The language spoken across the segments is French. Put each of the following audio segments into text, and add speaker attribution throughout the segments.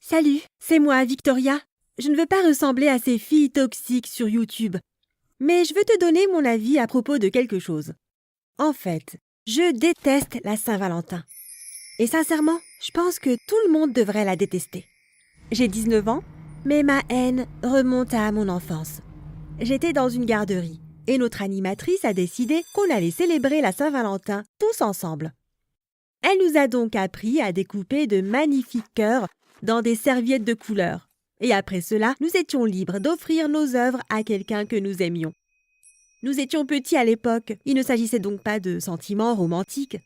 Speaker 1: Salut, c'est moi, Victoria. Je ne veux pas ressembler à ces filles toxiques sur YouTube. Mais je veux te donner mon avis à propos de quelque chose. En fait, je déteste la Saint-Valentin. Et sincèrement, je pense que tout le monde devrait la détester. J'ai 19 ans, mais ma haine remonte à mon enfance. J'étais dans une garderie et notre animatrice a décidé qu'on allait célébrer la Saint-Valentin tous ensemble. Elle nous a donc appris à découper de magnifiques cœurs dans des serviettes de couleur. Et après cela, nous étions libres d'offrir nos œuvres à quelqu'un que nous aimions. Nous étions petits à l'époque, il ne s'agissait donc pas de sentiments romantiques,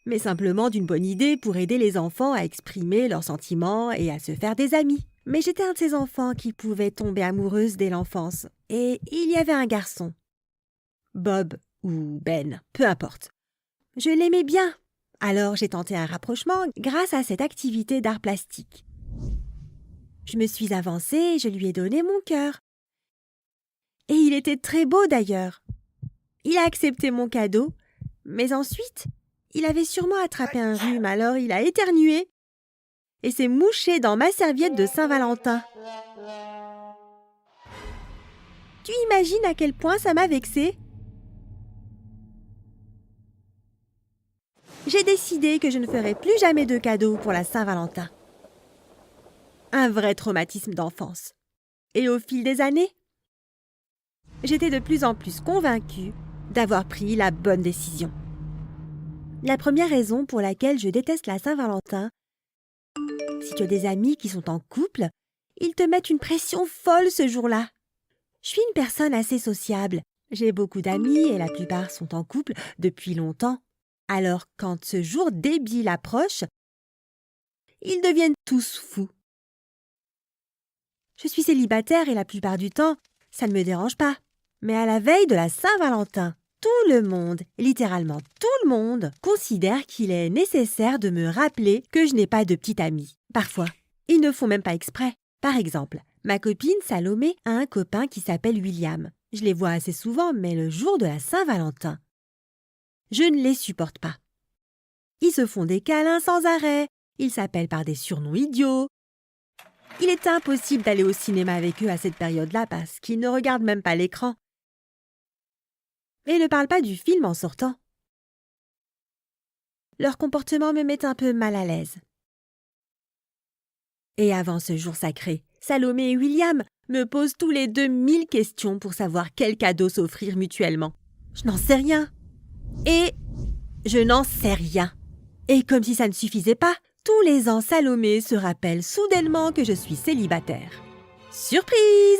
Speaker 1: mais simplement d'une bonne idée pour aider les enfants à exprimer leurs sentiments et à se faire des amis. Mais j'étais un de ces enfants qui pouvaient tomber amoureuse dès l'enfance. Et il y avait un garçon. Bob ou Ben, peu importe. Je l'aimais bien. Alors j'ai tenté un rapprochement grâce à cette activité d'art plastique. Je me suis avancée et je lui ai donné mon cœur. Et il était très beau d'ailleurs. Il a accepté mon cadeau, mais ensuite, il avait sûrement attrapé un rhume, alors il a éternué et s'est mouché dans ma serviette de Saint-Valentin. Tu imagines à quel point ça m'a vexée? J'ai décidé que je ne ferai plus jamais de cadeaux pour la Saint-Valentin. Un vrai traumatisme d'enfance. Et au fil des années, j'étais de plus en plus convaincue d'avoir pris la bonne décision. La première raison pour laquelle je déteste la Saint-Valentin, si tu as des amis qui sont en couple, ils te mettent une pression folle ce jour-là. Je suis une personne assez sociable. J'ai beaucoup d'amis et la plupart sont en couple depuis longtemps. Alors, quand ce jour débile approche, ils deviennent tous fous. Je suis célibataire et la plupart du temps, ça ne me dérange pas. Mais à la veille de la Saint-Valentin, tout le monde, littéralement tout le monde, considère qu'il est nécessaire de me rappeler que je n'ai pas de petite amie. Parfois, ils ne font même pas exprès. Par exemple, ma copine Salomé a un copain qui s'appelle William. Je les vois assez souvent, mais le jour de la Saint-Valentin, je ne les supporte pas. Ils se font des câlins sans arrêt, ils s'appellent par des surnoms idiots. Il est impossible d'aller au cinéma avec eux à cette période-là parce qu'ils ne regardent même pas l'écran. Et ne parlent pas du film en sortant. Leur comportement me met un peu mal à l'aise. Et avant ce jour sacré, Salomé et William me posent tous les deux 1000 questions pour savoir quel cadeau s'offrir mutuellement. Je n'en sais rien. Et je n'en sais rien. Et comme si ça ne suffisait pas, tous les ans Salomé se rappelle soudainement que je suis célibataire. Surprise!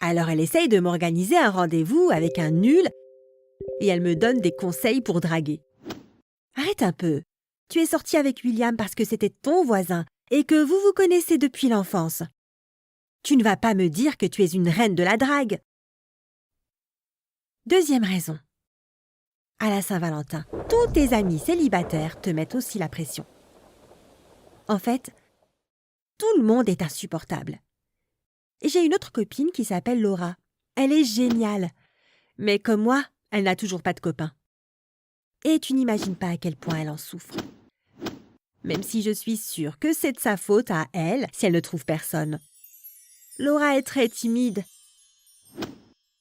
Speaker 1: Alors elle essaye de m'organiser un rendez-vous avec un nul et elle me donne des conseils pour draguer. Arrête un peu. Tu es sortie avec William parce que c'était ton voisin et que vous vous connaissez depuis l'enfance. Tu ne vas pas me dire que tu es une reine de la drague. Deuxième raison. À la Saint-Valentin, tous tes amis célibataires te mettent aussi la pression. En fait, tout le monde est insupportable. Et j'ai une autre copine qui s'appelle Laura. Elle est géniale. Mais comme moi, elle n'a toujours pas de copain. Et tu n'imagines pas à quel point elle en souffre. Même si je suis sûre que c'est de sa faute à elle si elle ne trouve personne. Laura est très timide.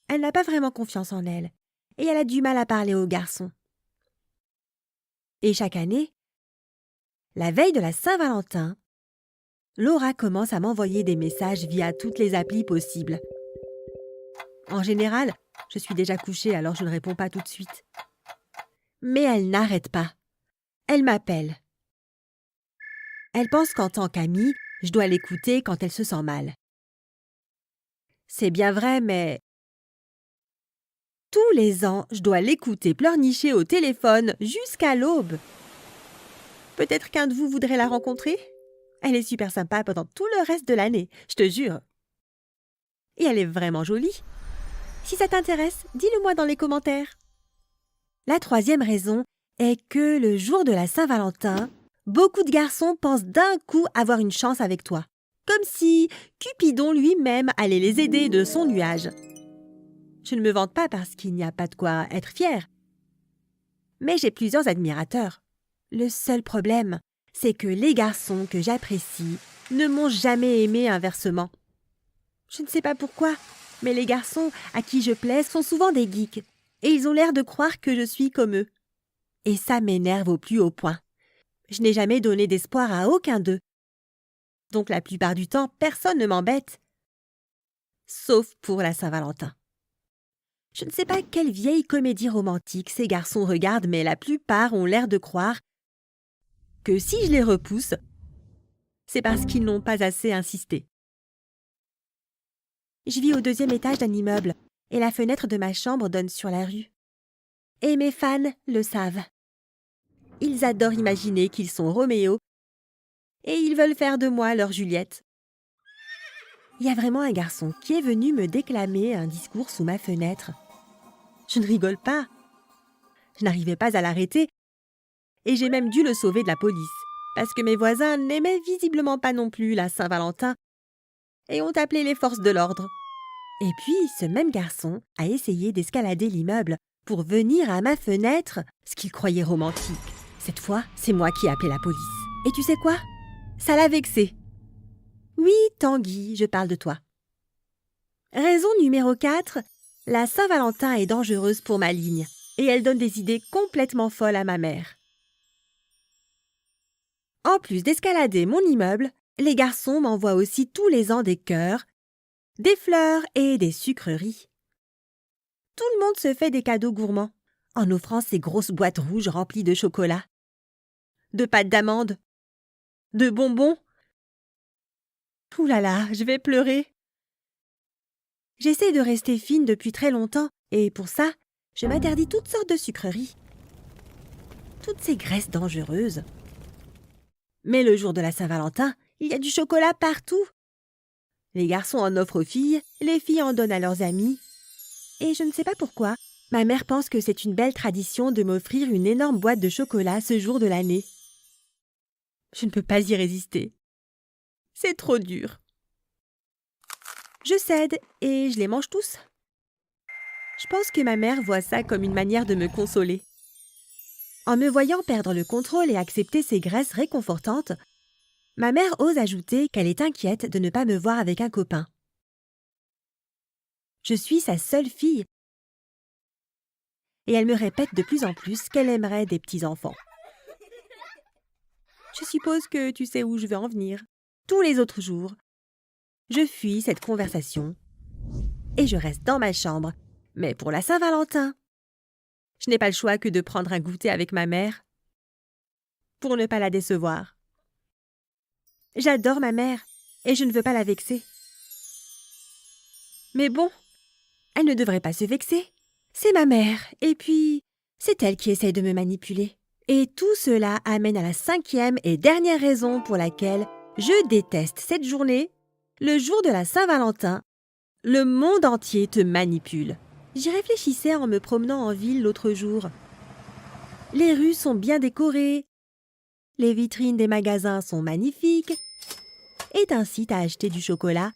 Speaker 1: Elle n'a pas vraiment confiance en elle. Et elle a du mal à parler aux garçons. Et chaque année, la veille de la Saint-Valentin, Laura commence à m'envoyer des messages via toutes les applis possibles. En général, je suis déjà couchée, alors je ne réponds pas tout de suite. Mais elle n'arrête pas. Elle m'appelle. Elle pense qu'en tant qu'amie, je dois l'écouter quand elle se sent mal. C'est bien vrai, mais tous les ans, je dois l'écouter pleurnicher au téléphone jusqu'à l'aube. Peut-être qu'un de vous voudrait la rencontrer? Elle est super sympa pendant tout le reste de l'année, je te jure. Et elle est vraiment jolie. Si ça t'intéresse, dis-le-moi dans les commentaires. La troisième raison est que le jour de la Saint-Valentin, beaucoup de garçons pensent d'un coup avoir une chance avec toi. Comme si Cupidon lui-même allait les aider de son nuage. Je ne me vante pas parce qu'il n'y a pas de quoi être fier. Mais j'ai plusieurs admirateurs. Le seul problème, c'est que les garçons que j'apprécie ne m'ont jamais aimé inversement. Je ne sais pas pourquoi, mais les garçons à qui je plais sont souvent des geeks, et ils ont l'air de croire que je suis comme eux. Et ça m'énerve au plus haut point. Je n'ai jamais donné d'espoir à aucun d'eux. Donc la plupart du temps, personne ne m'embête. Sauf pour la Saint-Valentin. Je ne sais pas quelle vieille comédie romantique ces garçons regardent, mais la plupart ont l'air de croire que si je les repousse, c'est parce qu'ils n'ont pas assez insisté. Je vis au 2e étage d'un immeuble et la fenêtre de ma chambre donne sur la rue. Et mes fans le savent. Ils adorent imaginer qu'ils sont Roméo et ils veulent faire de moi leur Juliette. Il y a vraiment un garçon qui est venu me déclamer un discours sous ma fenêtre. Je ne rigole pas. Je n'arrivais pas à l'arrêter et j'ai même dû le sauver de la police parce que mes voisins n'aimaient visiblement pas non plus la Saint-Valentin et ont appelé les forces de l'ordre. Et puis, ce même garçon a essayé d'escalader l'immeuble pour venir à ma fenêtre, ce qu'il croyait romantique. Cette fois, c'est moi qui ai appelé la police. Et tu sais quoi? Ça l'a vexé. Oui, Tanguy, je parle de toi. Raison numéro 4, la Saint-Valentin est dangereuse pour ma ligne et elle donne des idées complètement folles à ma mère. En plus d'escalader mon immeuble, les garçons m'envoient aussi tous les ans des cœurs, des fleurs et des sucreries. Tout le monde se fait des cadeaux gourmands en offrant ces grosses boîtes rouges remplies de chocolat, de pâte d'amande, de bonbons. Ouh là là, je vais pleurer. J'essaie de rester fine depuis très longtemps et pour ça, je m'interdis toutes sortes de sucreries. Toutes ces graisses dangereuses. Mais le jour de la Saint-Valentin, il y a du chocolat partout. Les garçons en offrent aux filles, les filles en donnent à leurs amis. Et je ne sais pas pourquoi, ma mère pense que c'est une belle tradition de m'offrir une énorme boîte de chocolat ce jour de l'année. Je ne peux pas y résister. C'est trop dur. Je cède et je les mange tous. Je pense que ma mère voit ça comme une manière de me consoler. En me voyant perdre le contrôle et accepter ces graisses réconfortantes, ma mère ose ajouter qu'elle est inquiète de ne pas me voir avec un copain. Je suis sa seule fille et elle me répète de plus en plus qu'elle aimerait des petits-enfants. Je suppose que tu sais où je veux en venir. Tous les autres jours, je fuis cette conversation et je reste dans ma chambre. Mais pour la Saint-Valentin, je n'ai pas le choix que de prendre un goûter avec ma mère pour ne pas la décevoir. J'adore ma mère et je ne veux pas la vexer. Mais bon, elle ne devrait pas se vexer. C'est ma mère et puis c'est elle qui essaye de me manipuler. Et tout cela amène à la 5e et dernière raison pour laquelle je déteste cette journée. Le jour de la Saint-Valentin, le monde entier te manipule. J'y réfléchissais en me promenant en ville l'autre jour. Les rues sont bien décorées, les vitrines des magasins sont magnifiques et t'incitent à acheter du chocolat,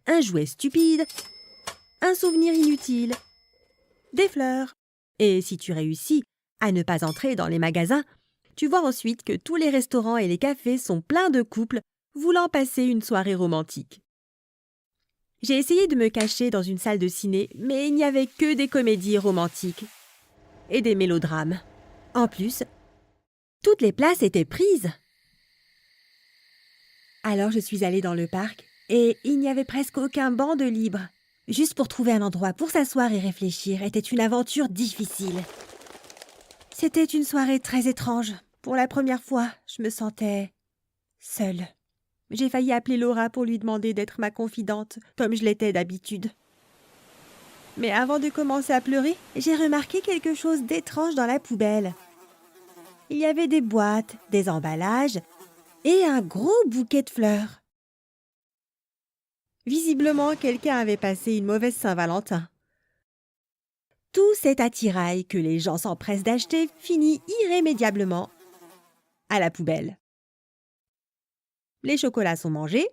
Speaker 1: un jouet stupide, un souvenir inutile, des fleurs. Et si tu réussis à ne pas entrer dans les magasins, tu vois ensuite que tous les restaurants et les cafés sont pleins de couples voulant passer une soirée romantique. J'ai essayé de me cacher dans une salle de ciné, mais il n'y avait que des comédies romantiques et des mélodrames. En plus, toutes les places étaient prises. Alors je suis allée dans le parc et il n'y avait presque aucun banc de libre. Juste pour trouver un endroit pour s'asseoir et réfléchir était une aventure difficile. C'était une soirée très étrange. Pour la première fois, je me sentais seule. J'ai failli appeler Laura pour lui demander d'être ma confidente, comme je l'étais d'habitude. Mais avant de commencer à pleurer, j'ai remarqué quelque chose d'étrange dans la poubelle. Il y avait des boîtes, des emballages et un gros bouquet de fleurs. Visiblement, quelqu'un avait passé une mauvaise Saint-Valentin. Tout cet attirail que les gens s'empressent d'acheter finit irrémédiablement à la poubelle. Les chocolats sont mangés,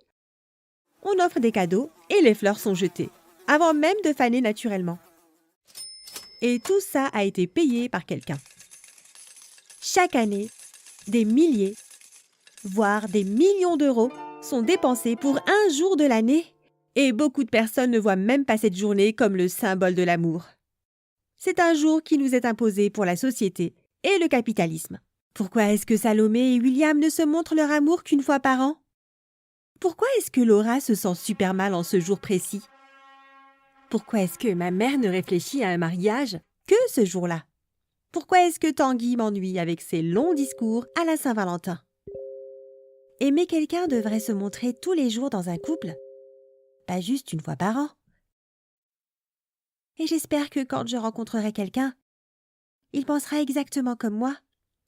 Speaker 1: on offre des cadeaux et les fleurs sont jetées, avant même de faner naturellement. Et tout ça a été payé par quelqu'un. Chaque année, des milliers voire des millions d'euros, sont dépensés pour un jour de l'année. Et beaucoup de personnes ne voient même pas cette journée comme le symbole de l'amour. C'est un jour qui nous est imposé pour la société et le capitalisme. Pourquoi est-ce que Salomé et William ne se montrent leur amour qu'une fois par an? Pourquoi est-ce que Laura se sent super mal en ce jour précis? Pourquoi est-ce que ma mère ne réfléchit à un mariage que ce jour-là? Pourquoi est-ce que Tanguy m'ennuie avec ses longs discours à la Saint-Valentin? Aimer quelqu'un devrait se montrer tous les jours dans un couple, pas juste une fois par an. Et j'espère que quand je rencontrerai quelqu'un, il pensera exactement comme moi.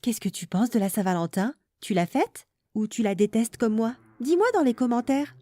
Speaker 1: Qu'est-ce que tu penses de la Saint-Valentin? Tu l'as faite? Ou tu la détestes comme moi? Dis-moi dans les commentaires.